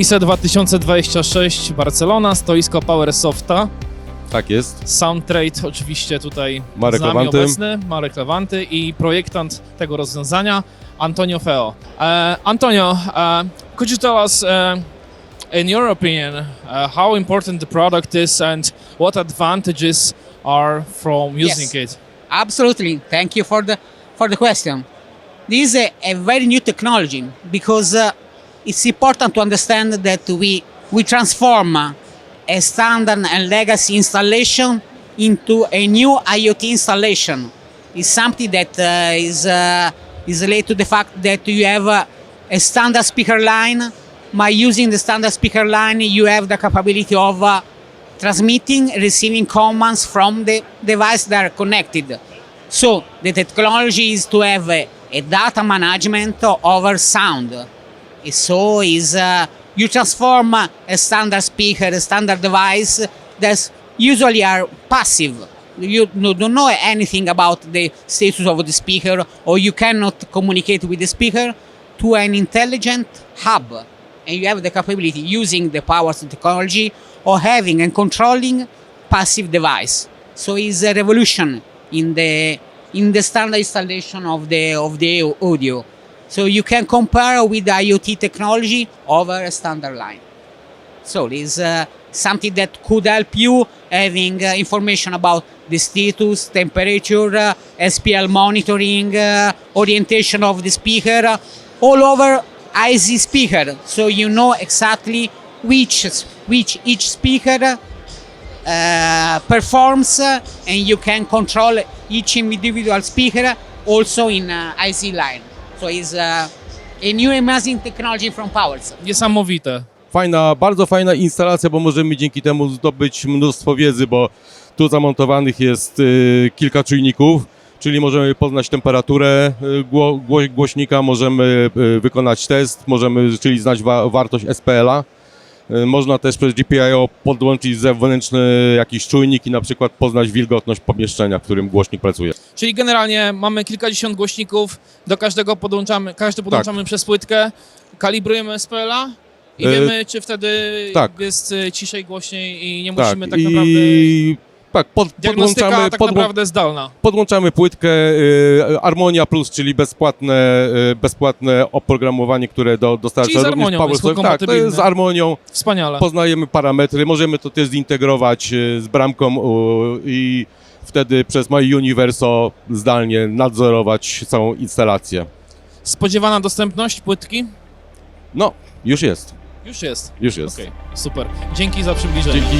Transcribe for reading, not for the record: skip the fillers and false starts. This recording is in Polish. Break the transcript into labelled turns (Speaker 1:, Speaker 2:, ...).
Speaker 1: ISE 2026 Barcelona, stoisko PowerSofta.
Speaker 2: Tak jest.
Speaker 1: Soundtrade oczywiście tutaj
Speaker 2: Marek
Speaker 1: z nami
Speaker 2: Lewanty.
Speaker 1: obecny, Marek Lewanty i projektant tego rozwiązania Antonio Feo. Antonio, could you tell us, in your opinion, how important the product is and what advantages are from using it?
Speaker 3: Absolutely. Thank you for the question. This is a very new technology because it's important to understand that we transform a standard and legacy installation into a new IoT installation. It's something that is related to the fact that you have a standard speaker line. By using the standard speaker line, you have the capability of transmitting, receiving commands from the device that are connected. So the technology is to have a data management over sound. So you transform a standard speaker, a standard device that usually are passive. You don't know anything about the status of the speaker, or you cannot communicate with the speaker, to an intelligent hub. And you have the capability, using the powers of technology, of having and controlling passive device. So it's a revolution in the standard installation of the audio. So you can compare with the IoT technology over a standard line. So it's something that could help you having information about the status, temperature, SPL monitoring, orientation of the speaker, all over IC speaker. So you know exactly which each speaker performs, and you can control each individual speaker also in IC line. So it's a new amazing technology from Powers.
Speaker 1: Niesamowite.
Speaker 2: Bardzo fajna instalacja, bo możemy dzięki temu zdobyć mnóstwo wiedzy, bo tu zamontowanych jest kilka czujników, czyli możemy poznać temperaturę głośnika, możemy wykonać test, czyli znać wartość SPL-a. Można też przez GPIO podłączyć zewnętrzny jakiś czujnik i na przykład poznać wilgotność pomieszczenia, w którym głośnik pracuje.
Speaker 1: Czyli generalnie mamy kilkadziesiąt głośników, do każdy podłączamy przez płytkę, kalibrujemy SPL-a i wiemy, czy wtedy jest ciszej, głośniej i nie musimy tak naprawdę... diagnostyka naprawdę zdalna.
Speaker 2: Podłączamy płytkę Harmonia Plus, czyli bezpłatne oprogramowanie, które dostarcza
Speaker 1: Czyli z
Speaker 2: również
Speaker 1: Harmonią jest
Speaker 2: PowerSoft. To jest z Harmonią.
Speaker 1: Wspaniale.
Speaker 2: Poznajemy parametry, możemy to też zintegrować z bramką i wtedy przez My Universo zdalnie nadzorować całą instalację.
Speaker 1: Spodziewana dostępność płytki?
Speaker 2: No, już jest.
Speaker 1: Już jest.
Speaker 2: Już jest.
Speaker 1: Okej, super. Dzięki za przybliżenie.
Speaker 2: Dzięki.